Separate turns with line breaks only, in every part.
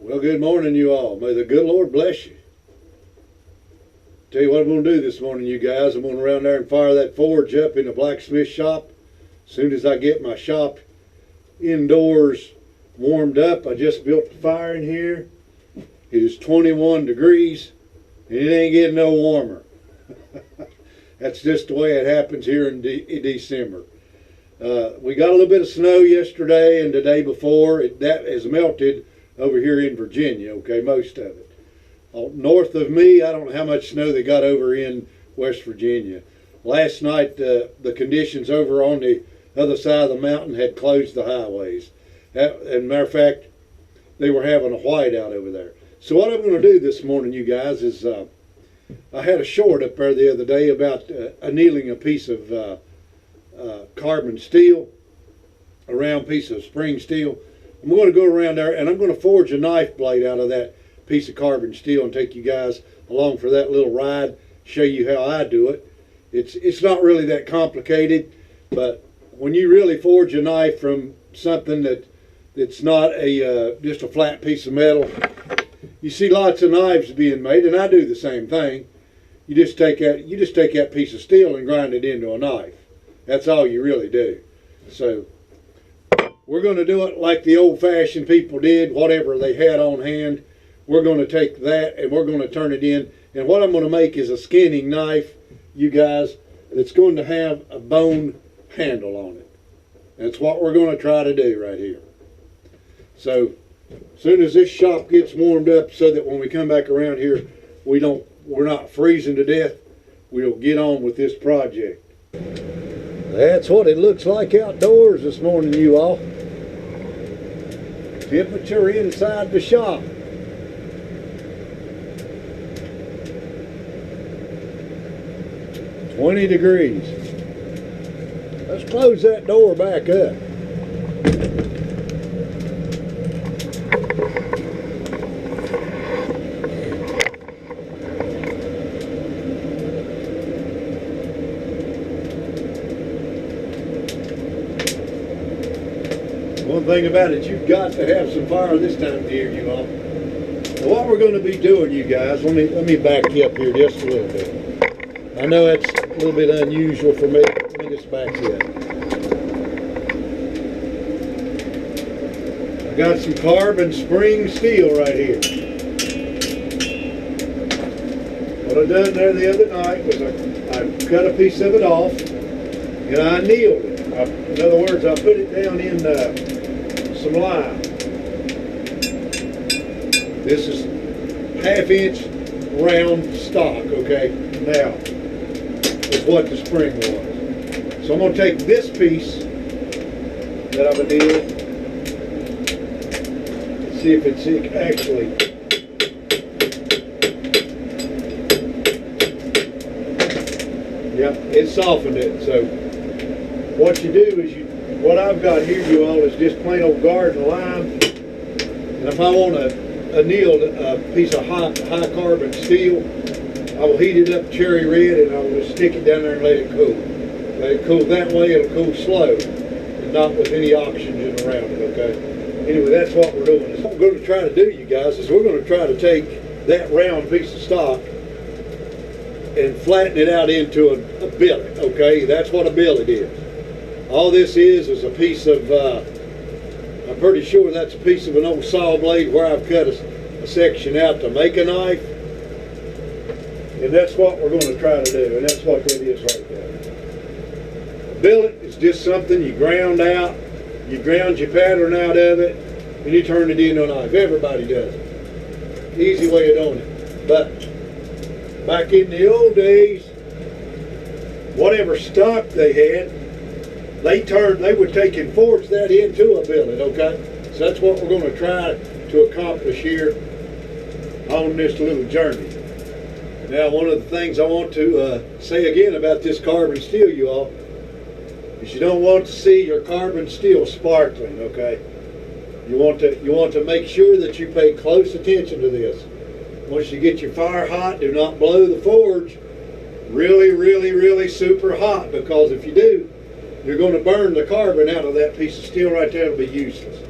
Well, good morning, you all. May the good Lord bless you. Tell you what I'm going to do this morning, you guys. I'm going to around there and fire that forge up in the blacksmith shop. As soon as I get my shop indoors warmed up, I just built the fire in here. It is 21 degrees, and it ain't getting no warmer. That's just the way it happens here in December. We got a little bit of snow yesterday and the day before. That has melted over here in Virginia, okay, most of it. North of me, I don't know how much snow they got over in West Virginia. Last night, the conditions over on the other side of the mountain had closed the highways. As a matter of fact, they were having a whiteout over there. So what I'm going to do this morning, you guys, is I had a short up there the other day about annealing a piece of carbon steel, a round piece of spring steel. I'm going to go around there and I'm going to forge a knife blade out of that piece of carbon steel and take you guys along for that little ride, show you how I do it. It's not really that complicated, but when you really forge a knife from something that's not just a flat piece of metal, you see lots of knives being made, and I do the same thing. You just take that piece of steel and grind it into a knife. That's all you really do. So we're going to do it like the old-fashioned people did, whatever they had on hand. We're going to take that and we're going to turn it in. And what I'm going to make is a skinning knife, you guys, that's going to have a bone handle on it. That's what we're going to try to do right here. So as soon as this shop gets warmed up so that when we come back around here, we're not freezing to death, we'll get on with this project. That's what it looks like outdoors this morning, you all. Temperature inside the shop. "20 degrees. Let's close that door back up. One thing about it, you've got to have some fire this time of year, you all. Now what we're going to be doing, you guys, let me back you up here just a little bit. I know that's a little bit unusual for me. Let me just back you up. I got some carbon spring steel right here. What I done there the other night was I cut a piece of it off and I annealed it. In other words, I put it down in some lime. This is 1/2 inch round stock, okay? Now, is what the spring was. So I'm going to take this piece that I've annealed and see if it's actually, yeah, it softened it. So what you do is what I've got here, you all, is just plain old garden lime. And if I want to anneal a piece of high carbon steel, I will heat it up cherry red and I will just stick it down there and let it cool. Let it cool that way, it'll cool slow and not with any oxygen around it, okay? Anyway, that's what we're doing. What we're going to try to do, you guys, is we're going to try to take that round piece of stock and flatten it out into a billet, okay? That's what a billet is. All this is a piece of, I'm pretty sure that's a piece of an old saw blade where I've cut a section out to make a knife. And that's what we're going to try to do, and that's what that is right there. A billet is just something you ground out, you ground your pattern out of it, and you turn it into a knife. Everybody does it. Easy way of doing it. But back in the old days, whatever stock they had, they would take and forge that into a billet, okay? So that's what we're going to try to accomplish here on this little journey. Now, one of the things I want to say again about this carbon steel, you all, is you don't want to see your carbon steel sparkling, okay? You want to make sure that you pay close attention to this. Once you get your fire hot, do not blow the forge really, really, really super hot, because if you do, you're going to burn the carbon out of that piece of steel right there. It'll be useless.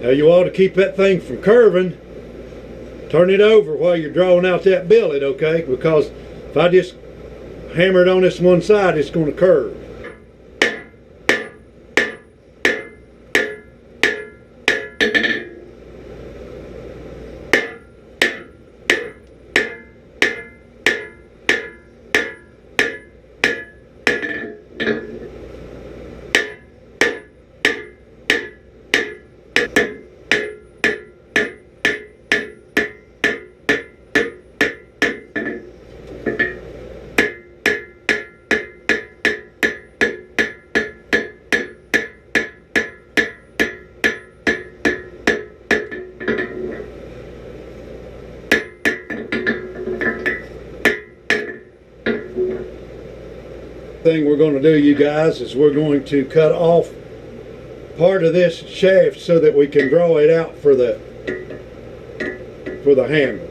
Now you ought to keep that thing from curving. Turn it over while you're drawing out that billet, okay? Because if I just hammer it on this one side, it's going to curve. Thing we're going to do, you guys, is we're going to cut off part of this shaft so that we can draw it out for the handle.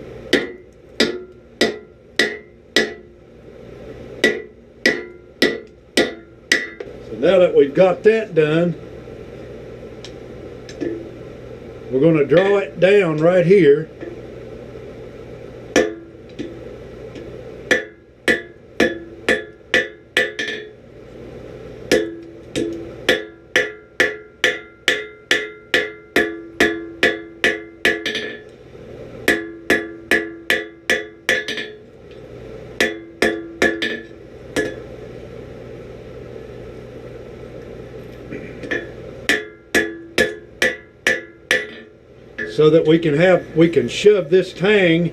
So now that we've got that done, we're going to draw it down right here. So that we can shove this tang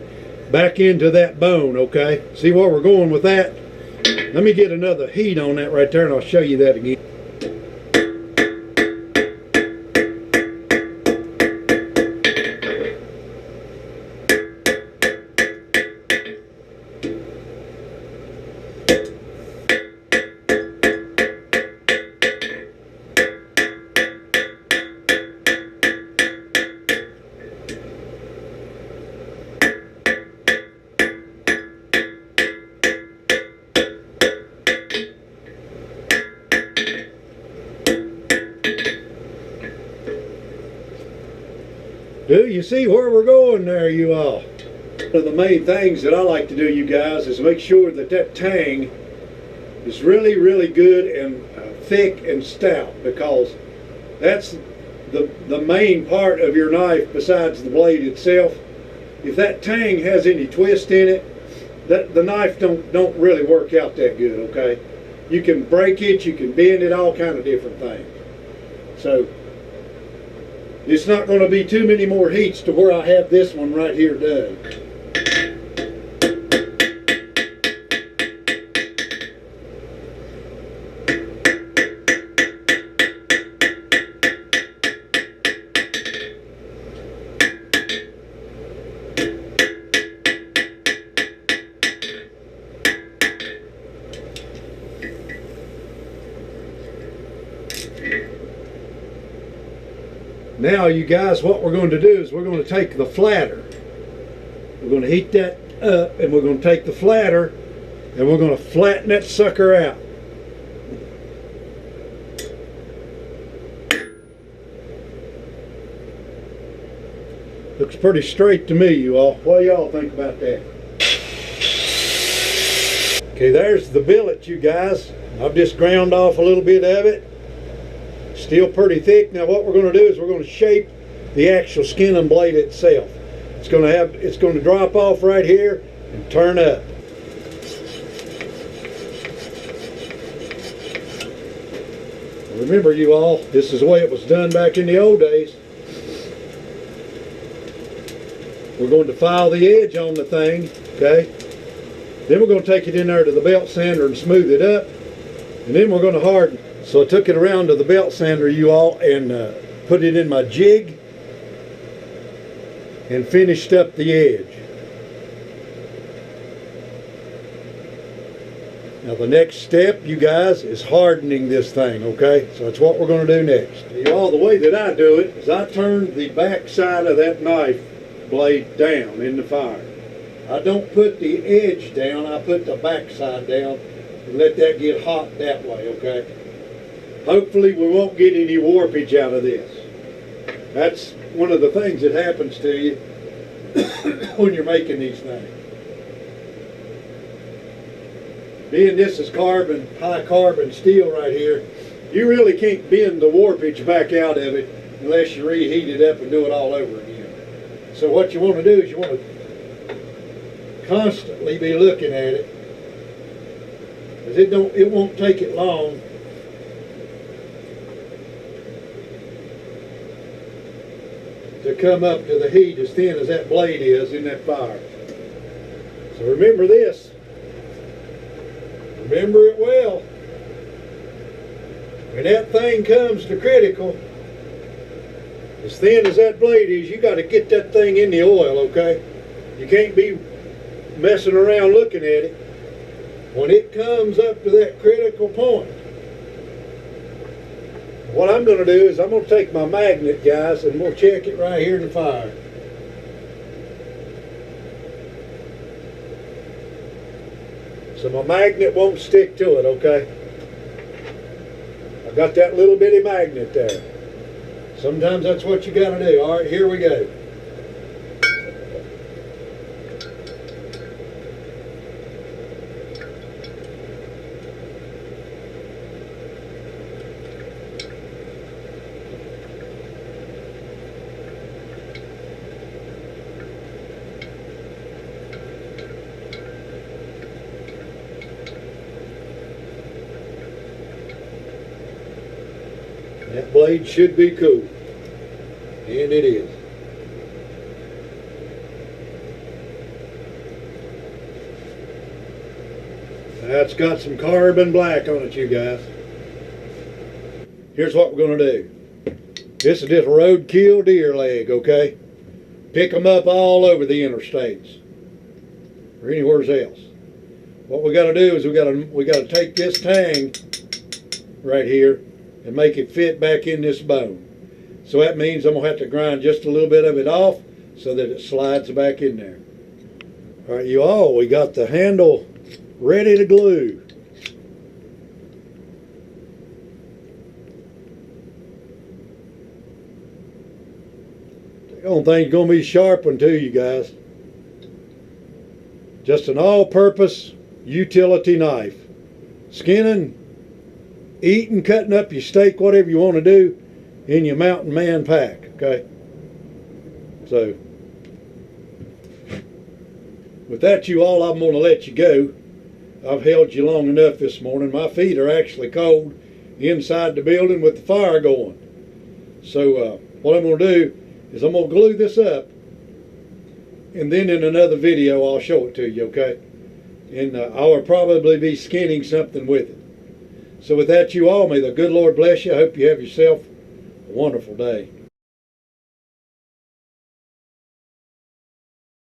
back into that bone, okay? See where we're going with that? Let me get another heat on that right there and I'll show you that again. Do you see where we're going there, you all? One of the main things that I like to do, you guys, is make sure that that tang is really, really good and thick and stout, because that's the main part of your knife besides the blade itself. If that tang has any twist in it, the knife don't really work out that good, okay? You can break it, you can bend it, all kind of different things. So it's not going to be too many more heats to where I have this one right here done. Now, you guys, what we're going to do is we're going to take the flatter. We're going to heat that up, and we're going to take the flatter and we're going to flatten that sucker out. Looks pretty straight to me, you all. What do y'all think about that? Okay, there's the billet, you guys. I've just ground off a little bit of it. Still pretty thick. Now what we're going to do is we're going to shape the actual skin and blade itself. It's going to drop off right here and turn up. Remember, you all, this is the way it was done back in the old days. We're going to file the edge on the thing, okay? Then we're going to take it in there to the belt sander and smooth it up, and then we're going to harden. So I took it around to the belt sander, you all, and put it in my jig and finished up the edge. Now the next step, you guys, is hardening this thing, okay? So that's what we're going to do next. You all, the way that I do it is I turn the back side of that knife blade down in the fire. I don't put the edge down, I put the back side down and let that get hot that way, okay? Hopefully we won't get any warpage out of this. one of the things that happens to you when you're making these things. Being this is carbon, high carbon steel right here, you really can't bend the warpage back out of it unless you reheat it up and do it all over again. So what you want to do is you want to constantly be looking at it, because it won't take it long to come up to the heat as thin as that blade is in that fire. So remember this. Remember it well. When that thing comes to critical, as thin as that blade is, you got to get that thing in the oil, okay? You can't be messing around looking at it. When it comes up to that critical point, what I'm going to do is I'm going to take my magnet, guys, and we'll check it right here in the fire. So my magnet won't stick to it, okay? I got that little bitty magnet there. Sometimes that's what you got to do. All right, here we go. That blade should be cool, and it is. That's got some carbon black on it, you guys. Here's what we're going to do. This is just roadkill deer leg, okay? Pick them up all over the interstates or anywhere else. What we got to do is we got to take this tang right here and make it fit back in this bone. So that means I'm going to have to grind just a little bit of it off so that it slides back in there. All right, you all, we got the handle ready to glue. The only thing's going to be sharpened too, you guys. Just an all-purpose utility knife. Skinning, eating, cutting up your steak, whatever you want to do in your mountain man pack, okay? So, with that, you all, I'm going to let you go. I've held you long enough this morning. My feet are actually cold inside the building with the fire going. So, what I'm going to do is I'm going to glue this up, and then in another video, I'll show it to you, okay? And I'll probably be skinning something with it. So with that, you all, may the good Lord bless you. I hope you have yourself a wonderful day.